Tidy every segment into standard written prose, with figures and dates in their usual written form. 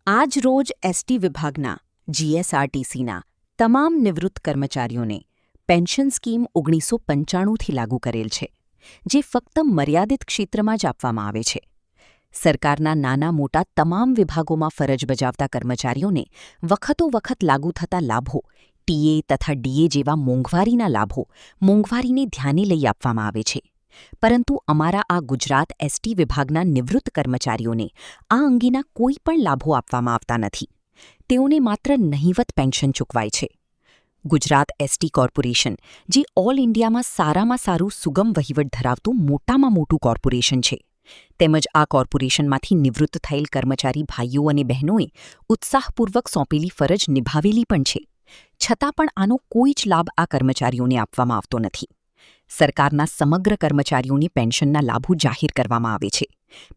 આજ રોજ એસટી વિભાગના જીએસઆરટીસીના તમામ નિવૃત્ત કર્મચારીઓને પેન્શન સ્કીમ 1995થી લાગુ કરેલ છે, જે ફક્ત મર્યાદિત ક્ષેત્રમાં જ આપવામાં આવે છે. સરકારના નાના મોટા તમામ વિભાગોમાં ફરજ બજાવતા કર્મચારીઓને વખતોવખત લાગુ થતા લાભો, ટીએ તથા ડીએ જેવા મોંઘવારીના લાભો મોંઘવારીને ધ્યાને લઈ આપવામાં આવે છે. પરંતુ અમારા આ ગુજરાત એસટી વિભાગના નિવૃત્ત કર્મચારીઓને આ અંગેના કોઈ પણ લાભો આપવામાં આવતા નથી. તેઓને માત્ર નહિવત પેન્શન ચૂકવાય છે. ગુજરાત એસટી કોર્પોરેશન, જે ઓલ ઇન્ડિયામાં સારામાં સારું સુગમ વહીવટ ધરાવતું મોટામાં મોટું કોર્પોરેશન છે, તેમજ આ કોર્પોરેશનમાંથી નિવૃત્ત થયેલ કર્મચારી ભાઈઓ અને બહેનોએ ઉત્સાહપૂર્વક સોંપેલી ફરજ નિભાવેલી પણ છે. છતાં પણ આનો કોઈ જ લાભ આ કર્મચારીઓને આપવામાં આવતો નથી. સરકારના સમગ્ર કર્મચારીઓની પેન્શનના લાભો જાહેર કરવામાં આવે છે,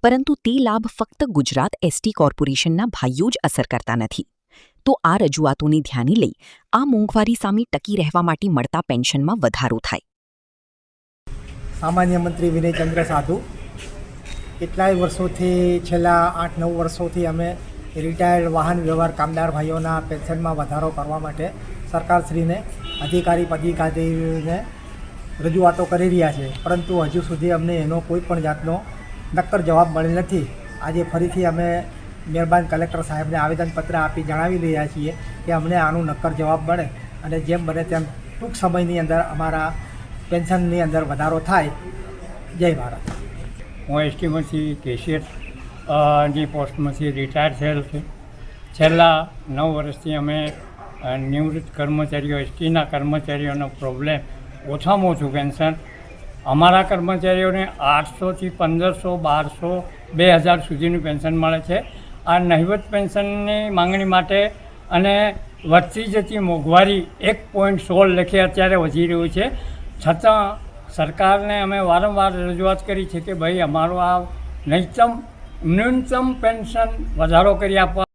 પરંતુ તે લાભ ફક્ત ગુજરાત એસટી કોર્પોરેશનના ભાઈઓ જ અસર કરતા નથી. તો આ રજૂઆતોને ધ્યાને લઈ આ મોંઘવારી સામે ટકી રહેવા માટે મળતા પેન્શનમાં વધારો થાય. સામાન્ય મંત્રી વિનયચંદ્ર સાધુ, કેટલાય વર્ષોથી, છેલ્લા 8-9 વર્ષોથી અમે રિટાયર્ડ વાહન વ્યવહાર કામદાર ભાઈઓના પેન્શનમાં વધારો કરવા માટે સરકારશ્રીને, અધિકારીને રજૂઆતો કરી રહ્યા છે, પરંતુ હજુ સુધી અમને એનો કોઈ પણ જાતનો નક્કર જવાબ મળેલ નથી. આજે ફરીથી અમે મહેરબાન કલેક્ટર સાહેબને આવેદનપત્ર આપી જણાવી રહ્યા છીએ કે અમને આનું નક્કર જવાબ મળે અને જેમ બને તેમ ટૂંક સમયની અંદર અમારા પેન્શનની અંદર વધારો થાય. જય ભારત. હું એસટીમાંથી કેશિયર ની પોસ્ટમાંથી રિટાયર થયેલ છે. છેલ્લા 9 વર્ષથી અમે નિવૃત્ત કર્મચારીઓ, એસટીના કર્મચારીઓનો પ્રોબ્લેમ ઓછામાં ઓછું પેન્શન, અમારા કર્મચારીઓને 800થી 1500, 1200, 2000 સુધીનું પેન્શન મળે છે. આ નહિવત પેન્શનની માંગણી માટે અને વધતી જતી મોંઘવારી 1.16 લેખે અત્યારે વધી રહ્યું છે, છતાં સરકારને અમે વારંવાર રજૂઆત કરી છે કે ભાઈ અમારો આ ન્યૂનતમ પેન્શન વધારો કરી આપવા.